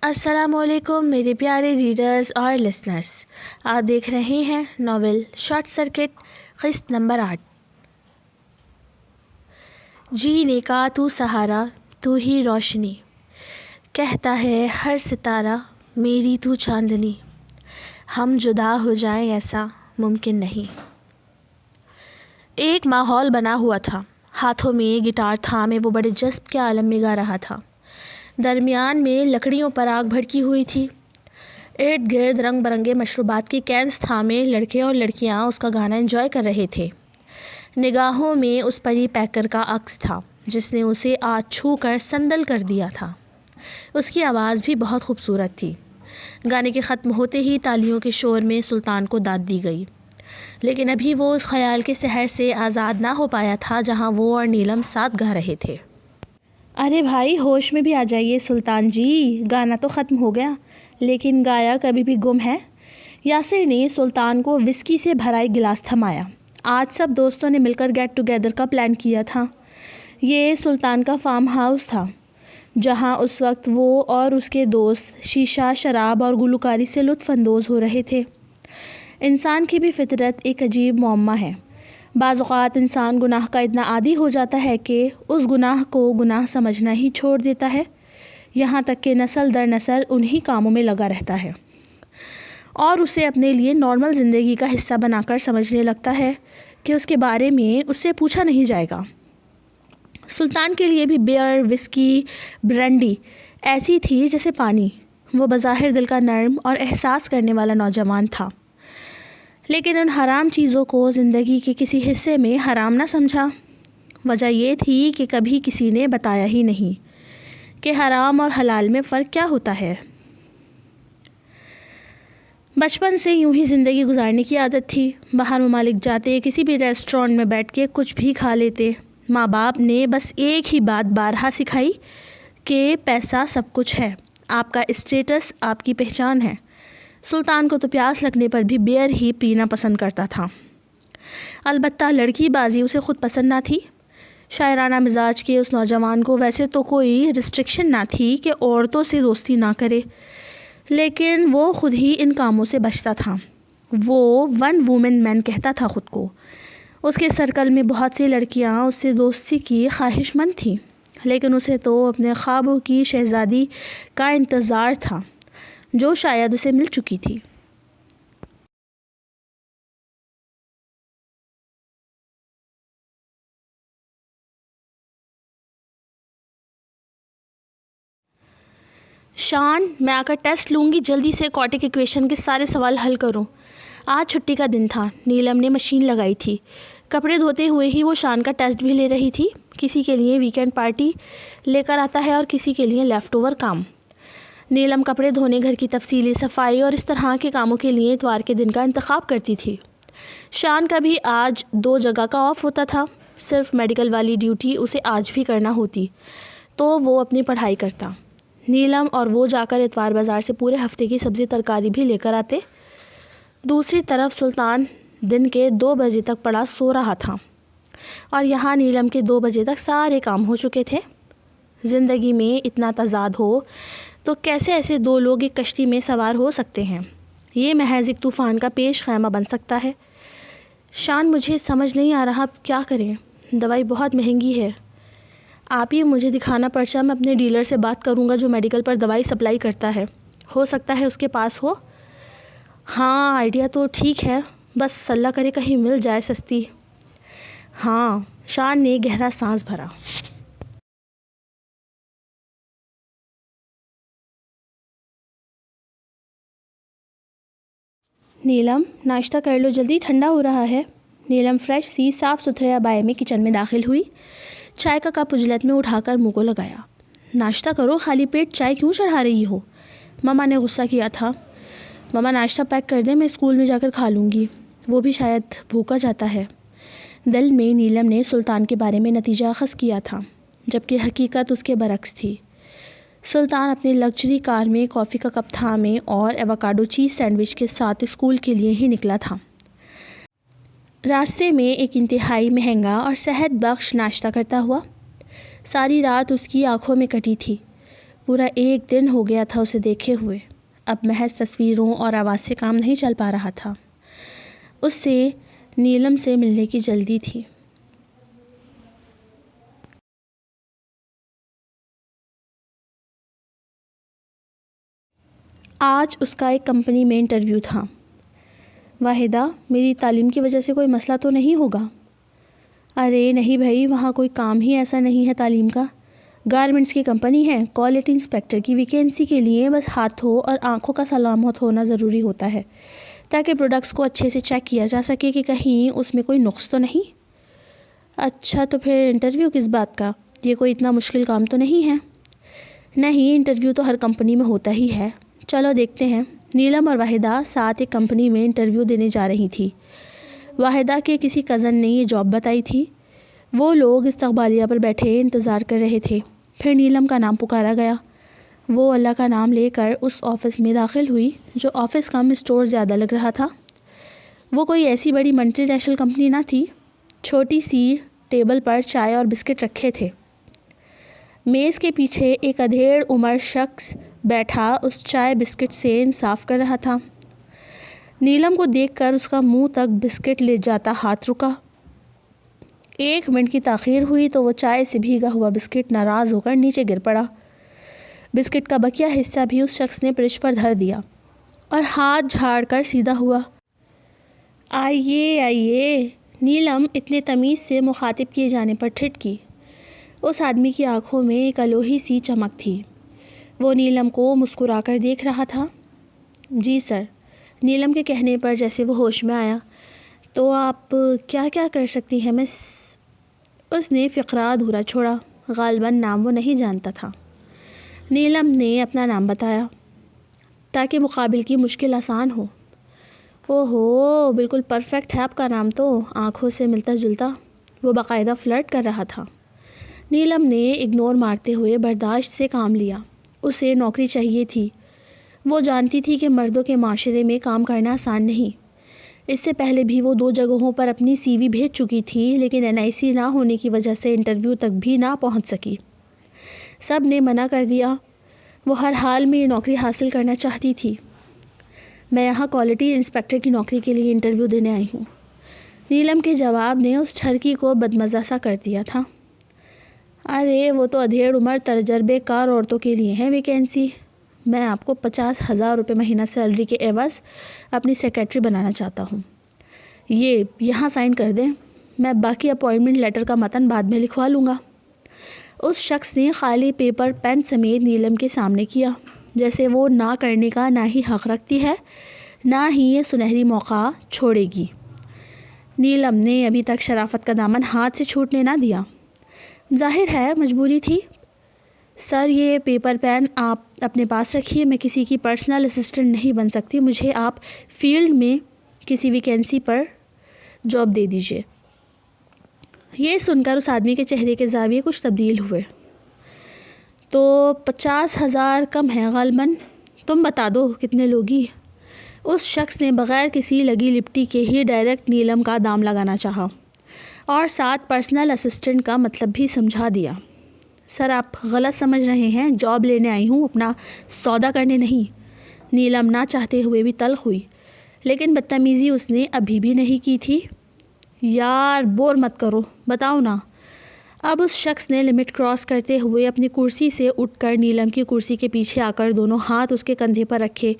السلام علیکم میرے پیارے ریڈرز اور لسنرز، آپ دیکھ رہے ہیں ناول شارٹ سرکٹ قسط نمبر 8۔ جینے کا تو سہارا، تو ہی روشنی، کہتا ہے ہر ستارہ میری تو چاندنی، ہم جدا ہو جائیں ایسا ممکن نہیں۔ ایک ماحول بنا ہوا تھا، ہاتھوں میں گٹار تھامے وہ بڑے جذب کے عالم میں گا رہا تھا۔ درمیان میں لکڑیوں پر آگ بھڑکی ہوئی تھی، ارد گرد رنگ برنگے مشروبات کی کینس تھامے لڑکے اور لڑکیاں اس کا گانا انجوائے کر رہے تھے۔ نگاہوں میں اس پری پیکر کا عکس تھا جس نے اسے آج چھو کر سندل کر دیا تھا۔ اس کی آواز بھی بہت خوبصورت تھی۔ گانے کے ختم ہوتے ہی تالیوں کے شور میں سلطان کو داد دی گئی، لیکن ابھی وہ اس خیال کے سحر سے آزاد نہ ہو پایا تھا جہاں وہ اور نیلم ساتھ گا رہے تھے۔ ارے بھائی، ہوش میں بھی آ جائیے سلطان جی، گانا تو ختم ہو گیا لیکن گایا کبھی بھی گم ہے۔ یاسر نے سلطان کو وسکی سے بھرا ایک گلاس تھمایا۔ آج سب دوستوں نے مل کر گیٹ ٹوگیدر کا پلان کیا تھا۔ یہ سلطان کا فارم ہاؤس تھا جہاں اس وقت وہ اور اس کے دوست شیشہ، شراب اور گلوکاری سے لطف اندوز ہو رہے تھے۔ انسان کی بھی فطرت ایک عجیب معمہ ہے۔ بعض اوقات انسان گناہ کا اتنا عادی ہو جاتا ہے کہ اس گناہ کو گناہ سمجھنا ہی چھوڑ دیتا ہے، یہاں تک کہ نسل در نسل انہی کاموں میں لگا رہتا ہے اور اسے اپنے لیے نارمل زندگی کا حصہ بنا کر سمجھنے لگتا ہے کہ اس کے بارے میں اس سے پوچھا نہیں جائے گا۔ سلطان کے لیے بھی بیئر، وسکی، برانڈی ایسی تھی جیسے پانی۔ وہ بظاہر دل کا نرم اور احساس کرنے والا نوجوان تھا، لیکن ان حرام چیزوں کو زندگی کے کسی حصے میں حرام نہ سمجھا۔ وجہ یہ تھی کہ کبھی کسی نے بتایا ہی نہیں کہ حرام اور حلال میں فرق کیا ہوتا ہے۔ بچپن سے یوں ہی زندگی گزارنے کی عادت تھی۔ باہر ممالک جاتے، کسی بھی ریسٹورینٹ میں بیٹھ کے کچھ بھی کھا لیتے۔ ماں باپ نے بس ایک ہی بات بارہا سکھائی کہ پیسہ سب کچھ ہے، آپ کا اسٹیٹس آپ کی پہچان ہے۔ سلطان کو تو پیاس لگنے پر بھی بیئر ہی پینا پسند کرتا تھا۔ البتہ لڑکی بازی اسے خود پسند نہ تھی۔ شاعرانہ مزاج کے اس نوجوان کو ویسے تو کوئی ریسٹرکشن نہ تھی کہ عورتوں سے دوستی نہ کرے، لیکن وہ خود ہی ان کاموں سے بچتا تھا۔ وہ ون وومن مین کہتا تھا خود کو۔ اس کے سرکل میں بہت سی لڑکیاں اس سے دوستی کی خواہش مند تھیں، لیکن اسے تو اپنے خوابوں کی شہزادی کا انتظار تھا جو شاید اسے مل چکی تھی۔ شان، میں آ کر ٹیسٹ لوں گی، جلدی سے کوٹک ایکویشن کے سارے سوال حل کرو۔ آج چھٹی کا دن تھا، نیلم نے مشین لگائی تھی۔ کپڑے دھوتے ہوئے ہی وہ شان کا ٹیسٹ بھی لے رہی تھی۔ کسی کے لیے ویکینڈ پارٹی لے کر آتا ہے اور کسی کے لیے لیفٹ اوور کام۔ نیلم کپڑے دھونے، گھر کی تفصیلی صفائی اور اس طرح کے کاموں کے لیے اتوار کے دن کا انتخاب کرتی تھی۔ شان کا بھی آج 2 جگہ کا آف ہوتا تھا، صرف میڈیکل والی ڈیوٹی اسے آج بھی کرنا ہوتی تو وہ اپنی پڑھائی کرتا۔ نیلم اور وہ جا کر اتوار بازار سے پورے ہفتے کی سبزی ترکاری بھی لے کر آتے۔ دوسری طرف سلطان دن کے 2 بجے تک پڑا سو رہا تھا اور یہاں نیلم کے 2 بجے تک سارے کام ہو چکے تھے۔ زندگی میں اتنا تضاد ہو تو کیسے ایسے 2 لوگ ایک کشتی میں سوار ہو سکتے ہیں؟ یہ محض ایک طوفان کا پیش خیمہ بن سکتا ہے۔ شان، مجھے سمجھ نہیں آ رہا کیا کریں، دوائی بہت مہنگی ہے۔ آپ ہی مجھے دکھانا پرچہ، میں اپنے ڈیلر سے بات کروں گا جو میڈیکل پر دوائی سپلائی کرتا ہے، ہو سکتا ہے اس کے پاس ہو۔ ہاں، آئیڈیا تو ٹھیک ہے، بس اللہ کرے کہیں مل جائے سستی۔ ہاں، شان نے گہرا سانس بھرا۔ نیلم، ناشتہ کر لو جلدی، ٹھنڈا ہو رہا ہے۔ نیلم فریش سی صاف ستھرے عبائے میں کچن میں داخل ہوئی، چائے کا کپ اجلت میں اٹھا کر منہ کو لگایا۔ ناشتہ کرو، خالی پیٹ چائے کیوں چڑھا رہی ہو؟ مما نے غصہ کیا تھا۔ مما ناشتہ پیک کر دیں، میں اسکول میں جا کر کھا لوں گی، وہ بھی شاید بھوکا جاتا ہے۔ دل میں نیلم نے سلطان کے بارے میں نتیجہ اخذ کیا تھا، جبکہ حقیقت اس کے برعکس تھی۔ سلطان اپنی لگژری کار میں کافی کا کپ تھامے اور ایووکاڈو چیز سینڈوچ کے ساتھ اسکول کے لیے ہی نکلا تھا۔ راستے میں ایک انتہائی مہنگا اور صحت بخش ناشتہ کرتا ہوا۔ ساری رات اس کی آنکھوں میں کٹی تھی۔ پورا 1 دن ہو گیا تھا اسے دیکھے ہوئے، اب محض تصویروں اور آواز سے کام نہیں چل پا رہا تھا۔ اس سے نیلم سے ملنے کی جلدی تھی۔ آج اس کا ایک کمپنی میں انٹرویو تھا۔ واحدہ، میری تعلیم کی وجہ سے کوئی مسئلہ تو نہیں ہوگا؟ ارے نہیں بھائی، وہاں کوئی کام ہی ایسا نہیں ہے تعلیم کا۔ گارمنٹس کی کمپنی ہے، کوالٹی انسپیکٹر کی ویکینسی کے لیے بس ہاتھوں اور آنکھوں کا سلامت ہونا ضروری ہوتا ہے تاکہ پروڈکٹس کو اچھے سے چیک کیا جا سکے کہ کہیں اس میں کوئی نقص تو نہیں۔ اچھا، تو پھر انٹرویو کس بات کا؟ یہ کوئی اتنا مشکل کام تو نہیں ہے؟ نہیں، انٹرویو تو ہر کمپنی میں ہوتا ہی ہے۔ چلو دیکھتے ہیں۔ نیلم اور واحدہ ساتھ ایک کمپنی میں انٹرویو دینے جا رہی تھی۔ واحدہ کے کسی کزن نے یہ جاب بتائی تھی۔ وہ لوگ استقبالیہ پر بیٹھے انتظار کر رہے تھے۔ پھر نیلم کا نام پکارا گیا۔ وہ اللہ کا نام لے کر اس آفس میں داخل ہوئی جو آفس کم اسٹور زیادہ لگ رہا تھا۔ وہ کوئی ایسی بڑی ملٹی نیشنل کمپنی نہ تھی۔ چھوٹی سی ٹیبل پر چائے اور بسکٹ رکھے تھے۔ میز کے پیچھے ایک ادھیڑ عمر شخص بیٹھا اس چائے بسکٹ سے انصاف کر رہا تھا۔ نیلم کو دیکھ کر اس کا منہ تک بسکٹ لے جاتا ہاتھ رکا۔ 1 منٹ کی تاخیر ہوئی تو وہ چائے سے بھیگا ہوا بسکٹ ناراض ہو کر نیچے گر پڑا۔ بسکٹ کا بقیہ حصہ بھی اس شخص نے فرش پر دھر دیا اور ہاتھ جھاڑ کر سیدھا ہوا۔ آئیے آئیے، نیلم اتنے تمیز سے مخاطب کیے جانے پر ٹھٹکی۔ اس آدمی کی آنکھوں میں ایک الوہی سی چمک تھی۔ وہ نیلم کو مسکرا کر دیکھ رہا تھا۔ جی سر، نیلم کے کہنے پر جیسے وہ ہوش میں آیا۔ تو آپ کیا کیا کر سکتی ہیں مس؟ اس نے فقرہ ادھورا چھوڑا۔ غالباً نام وہ نہیں جانتا تھا۔ نیلم نے اپنا نام بتایا تاکہ مقابل کی مشکل آسان ہو۔ اوہو، بالکل پرفیکٹ ہے آپ کا نام تو، آنکھوں سے ملتا جلتا۔ وہ باقاعدہ فلرٹ کر رہا تھا۔ نیلم نے اگنور مارتے ہوئے برداشت سے کام لیا۔ اسے نوکری چاہیے تھی۔ وہ جانتی تھی کہ مردوں کے معاشرے میں کام کرنا آسان نہیں۔ اس سے پہلے بھی وہ 2 جگہوں پر اپنی سی وی بھیج چکی تھی، لیکن NIC نہ ہونے کی وجہ سے انٹرویو تک بھی نہ پہنچ سکی۔ سب نے منع کر دیا۔ وہ ہر حال میں یہ نوکری حاصل کرنا چاہتی تھی۔ میں یہاں کوالٹی انسپیکٹر کی نوکری کے لیے انٹرویو دینے آئی ہوں۔ نیلم کے جواب نے اس چھڑکی کو بدمزہ سا کر دیا تھا۔ ارے وہ تو ادھیڑ عمر تجربے کار عورتوں کے لیے ہے ویکینسی۔ میں آپ کو 50,000 روپے مہینہ سیلری کے عوض اپنی سیکریٹری بنانا چاہتا ہوں۔ یہ یہاں سائن کر دیں، میں باقی اپوائنٹمنٹ لیٹر کا متن بعد میں لکھوا لوں گا۔ اس شخص نے خالی پیپر پین سمیت نیلم کے سامنے کیا، جیسے وہ نہ کرنے کا نہ ہی حق رکھتی ہے، نہ ہی یہ سنہری موقع چھوڑے گی۔ نیلم نے ابھی تک شرافت کا دامن ہاتھ سے چھوٹنے نہ دیا۔ ظاہر ہے مجبوری تھی۔ سر، یہ پیپر پین آپ اپنے پاس رکھیے، میں کسی کی پرسنل اسسٹنٹ نہیں بن سکتی، مجھے آپ فیلڈ میں کسی ویکینسی پر جاب دے دیجیے۔ یہ سن کر اس آدمی کے چہرے کے زاویے کچھ تبدیل ہوئے۔ تو 50,000 کم ہے غالباً، تم بتا دو کتنے لوگی؟ اس شخص نے بغیر کسی لگی لپٹی کے ہی ڈائریکٹ نیلم کا دام لگانا چاہا اور ساتھ پرسنل اسسٹنٹ کا مطلب بھی سمجھا دیا۔ سر، آپ غلط سمجھ رہے ہیں، جاب لینے آئی ہوں، اپنا سودا کرنے نہیں۔ نیلم نہ چاہتے ہوئے بھی تلخ ہوئی، لیکن بدتمیزی اس نے ابھی بھی نہیں کی تھی۔ یار بور مت کرو، بتاؤ نا۔ اب اس شخص نے لمٹ کراس کرتے ہوئے اپنی کرسی سے اٹھ کر نیلم کی کرسی کے پیچھے آ کر دونوں ہاتھ اس کے کندھے پر رکھے۔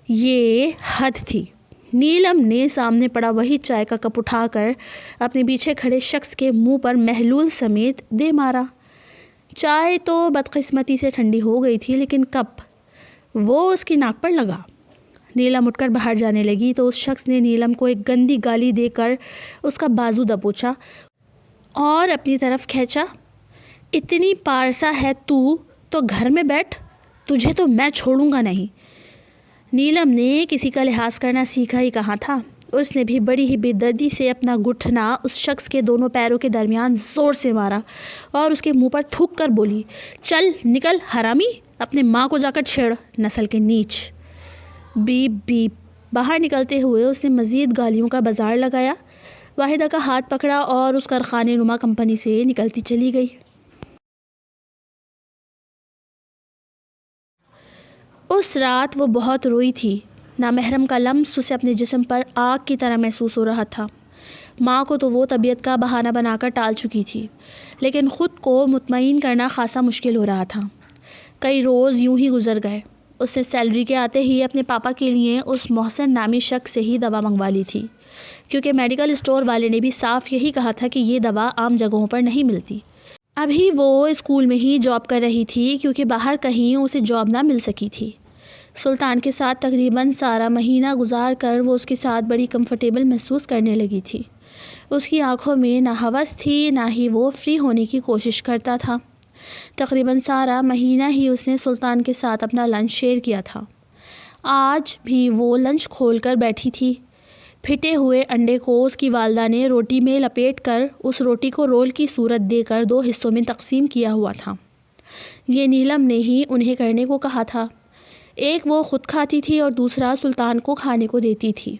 یہ حد تھی۔ نیلم نے سامنے پڑا وہی چائے کا کپ اٹھا کر اپنے پیچھے کھڑے شخص کے منہ پر محلول سمیت دے مارا۔ چائے تو بدقسمتی سے ٹھنڈی ہو گئی تھی، لیکن کپ وہ اس کی ناک پر لگا۔ نیلم اٹھ کر باہر جانے لگی تو اس شخص نے نیلم کو ایک گندی گالی دے کر اس کا بازو دبوچا اور اپنی طرف کھینچا۔ اتنی پارسا ہے تو گھر میں بیٹھ، تجھے تو میں چھوڑوں گا نہیں۔ نیلم نے کسی کا لحاظ کرنا سیکھا ہی کہاں تھا۔ اس نے بھی بڑی ہی بے دردی سے اپنا گھٹنا اس شخص کے دونوں پیروں کے درمیان زور سے مارا اور اس کے منہ پر تھوک کر بولی، چل نکل حرامی، اپنے ماں کو جا کر چھیڑ، نسل کے نیچ۔ Beep beep. باہر نکلتے ہوئے اس نے مزید گالیوں کا بازار لگایا، واحدہ کا ہاتھ پکڑا اور اس کارخانے نما کمپنی سے نکلتی چلی گئی۔ اس رات وہ بہت روئی تھی۔ نامحرم کا لمس اسے اپنے جسم پر آگ کی طرح محسوس ہو رہا تھا۔ ماں کو تو وہ طبیعت کا بہانہ بنا کر ٹال چکی تھی، لیکن خود کو مطمئن کرنا خاصا مشکل ہو رہا تھا۔ کئی روز یوں ہی گزر گئے۔ اس نے سیلری کے آتے ہی اپنے پاپا کے لیے اس محسن نامی شخص سے ہی دوا منگوا لی تھی، کیونکہ میڈیکل اسٹور والے نے بھی صاف یہی کہا تھا کہ یہ دوا عام جگہوں پر نہیں ملتی۔ ابھی وہ اسکول میں ہی جاب کر رہی تھی، کیونکہ باہر کہیں اسے جاب نہ مل سکی تھی۔ سلطان کے ساتھ تقریباً سارا مہینہ گزار کر وہ اس کے ساتھ بڑی کمفرٹیبل محسوس کرنے لگی تھی۔ اس کی آنکھوں میں نہ ہوس تھی، نہ ہی وہ فری ہونے کی کوشش کرتا تھا۔ تقریباً سارا مہینہ ہی اس نے سلطان کے ساتھ اپنا لنچ شیئر کیا تھا۔ آج بھی وہ لنچ کھول کر بیٹھی تھی۔ پھٹے ہوئے انڈے کو اس کی والدہ نے روٹی میں لپیٹ کر اس روٹی کو رول کی صورت دے کر 2 حصوں میں تقسیم کیا ہوا تھا۔ یہ نیلم نے ہی انہیں کرنے کو کہا تھا۔ ایک وہ خود کھاتی تھی اور دوسرا سلطان کو کھانے کو دیتی تھی،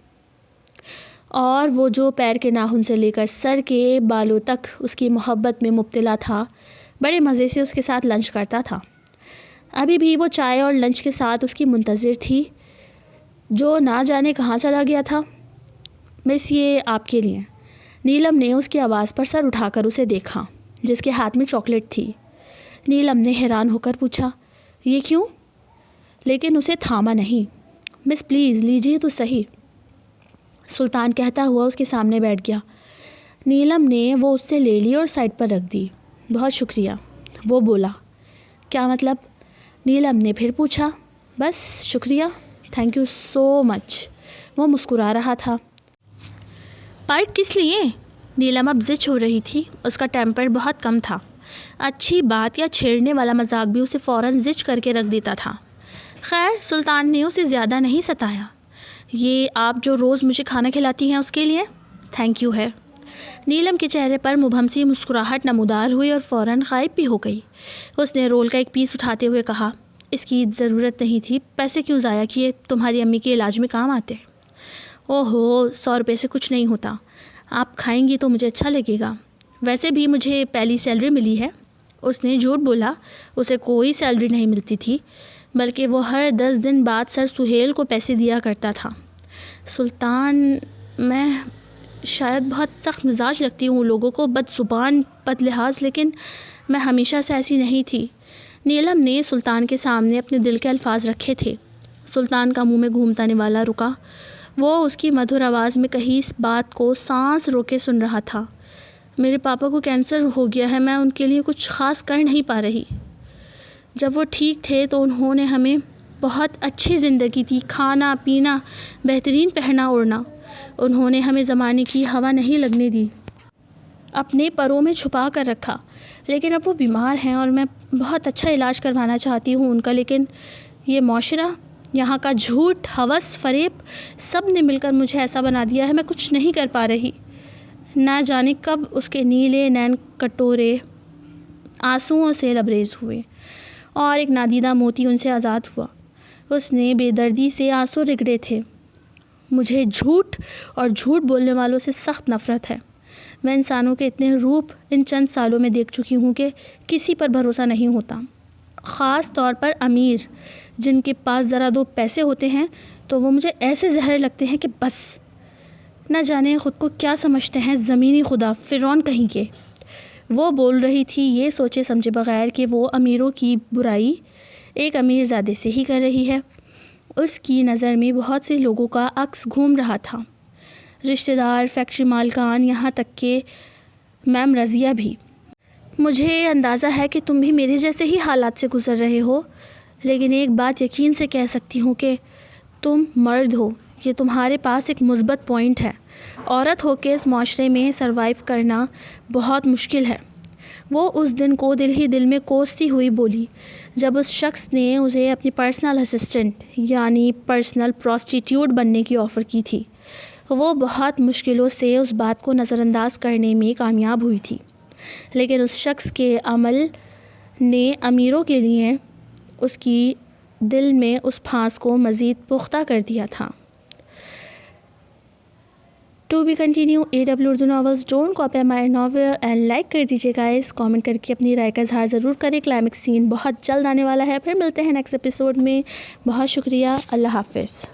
اور وہ جو پیر کے ناخن سے لے کر سر کے بالوں تک اس کی محبت میں مبتلا تھا، بڑے مزے سے اس کے ساتھ لنچ کرتا تھا۔ ابھی بھی وہ چائے اور لنچ کے ساتھ اس کی منتظر تھی، جو نہ جانے کہاں چلا گیا تھا۔ مس، یہ آپ کے لیے۔ نیلم نے اس کی آواز پر سر اٹھا کر اسے دیکھا، جس کے ہاتھ میں چاکلیٹ تھی۔ نیلم نے حیران ہو کر پوچھا، یہ کیوں؟ لیکن اسے تھاما نہیں۔ مس پلیز لیجیے تو صحیح، سلطان کہتا ہوا اس کے سامنے بیٹھ گیا۔ نیلم نے وہ اس سے لے لی اور سائڈ پر رکھ دی۔ بہت شکریہ، وہ بولا۔ کیا مطلب؟ نیلم نے پھر پوچھا۔ بس شکریہ، تھینک یو سو مچ، وہ مسکرا رہا تھا۔ پر کس لیے؟ نیلم اب زچ ہو رہی تھی۔ اس کا ٹیمپر بہت کم تھا۔ اچھی بات یا چھیڑنے والا مذاق بھی اسے فوراً زچ کر کے رکھ دیتا تھا۔ خیر، سلطان نے اسے زیادہ نہیں ستایا۔ یہ آپ جو روز مجھے کھانا کھلاتی ہیں اس کے لیے تھینک یو ہے۔ نیلم کے چہرے پر مبہم سی مسکراہٹ نمودار ہوئی اور فوراً غائب بھی ہو گئی۔ اس نے رول کا ایک پیس اٹھاتے ہوئے کہا، اس کی ضرورت نہیں تھی، پیسے کیوں ضائع کیے، تمہاری امی کے علاج میں کام آتے۔ اوہو، 100 روپے سے کچھ نہیں ہوتا، آپ کھائیں گی تو مجھے اچھا لگے گا۔ ویسے بھی مجھے پہلی سیلری ملی ہے۔ اس نے جھوٹ بولا، اسے کوئی سیلری نہیں ملتی تھی، بلکہ وہ ہر 10 دن بعد سر سہیل کو پیسے دیا کرتا تھا۔ سلطان، میں شاید بہت سخت مزاج لگتی ہوں لوگوں کو، بد زبان، بد لحاظ، لیکن میں ہمیشہ سے ایسی نہیں تھی۔ نیلم نے سلطان کے سامنے اپنے دل کے الفاظ رکھے تھے۔ سلطان کا منہ میں گھومتا نوالا رکا۔ وہ اس کی مدھر آواز میں کہی اس بات کو سانس روکے سن رہا تھا۔ میرے پاپا کو کینسر ہو گیا ہے، میں ان کے لیے کچھ خاص کر نہیں پا رہی۔ جب وہ ٹھیک تھے تو انہوں نے ہمیں بہت اچھی زندگی دی، کھانا پینا، بہترین پہننا اوڑھنا۔ انہوں نے ہمیں زمانے کی ہوا نہیں لگنے دی، اپنے پروں میں چھپا کر رکھا۔ لیکن اب وہ بیمار ہیں اور میں بہت اچھا علاج کروانا چاہتی ہوں ان کا، لیکن یہ معاشرہ، یہاں کا جھوٹ، ہوس، فریب، سب نے مل کر مجھے ایسا بنا دیا ہے، میں کچھ نہیں کر پا رہی۔ نہ جانے کب اس کے نیلے نین کٹورے آنسوؤں سے لبریز ہوئے اور ایک نادیدہ موتی ان سے آزاد ہوا۔ اس نے بے دردی سے آنسو رگڑے تھے۔ مجھے جھوٹ اور جھوٹ بولنے والوں سے سخت نفرت ہے۔ میں انسانوں کے اتنے روپ ان چند سالوں میں دیکھ چکی ہوں کہ کسی پر بھروسہ نہیں ہوتا، خاص طور پر امیر، جن کے پاس ذرا 2 پیسے ہوتے ہیں تو وہ مجھے ایسے زہر لگتے ہیں کہ بس، نہ جانے خود کو کیا سمجھتے ہیں، زمینی خدا، فرعون کہیں کے۔ وہ بول رہی تھی یہ سوچے سمجھے بغیر کہ وہ امیروں کی برائی ایک امیر زادے سے ہی کر رہی ہے۔ اس کی نظر میں بہت سے لوگوں کا عکس گھوم رہا تھا، رشتہ دار، فیکٹری مالکان، یہاں تک کہ میم رضیہ بھی۔ مجھے اندازہ ہے کہ تم بھی میرے جیسے ہی حالات سے گزر رہے ہو، لیکن ایک بات یقین سے کہہ سکتی ہوں کہ تم مرد ہو، یہ تمہارے پاس ایک مثبت پوائنٹ ہے۔ عورت ہو کے اس معاشرے میں سروائیو کرنا بہت مشکل ہے۔ وہ اس دن کو دل ہی دل میں کوستی ہوئی بولی، جب اس شخص نے اسے اپنی پرسنل اسسٹنٹ یعنی پرسنل پروسٹیٹیوٹ بننے کی آفر کی تھی۔ وہ بہت مشکلوں سے اس بات کو نظر انداز کرنے میں کامیاب ہوئی تھی، لیکن اس شخص کے عمل نے امیروں کے لیے اس کی دل میں اس پھانس کو مزید پختہ کر دیا تھا۔ To be continue AW Urdu novels. Don't copy my novel and like کر دیجیے گائز. کامنٹ کر کے اپنی رائے کا اظہار ضرور کریں. کلائمیکس سین بہت جلد آنے والا ہے. پھر ملتے ہیں نیکسٹ ایپیسوڈ میں. بہت شکریہ. اللہ حافظ.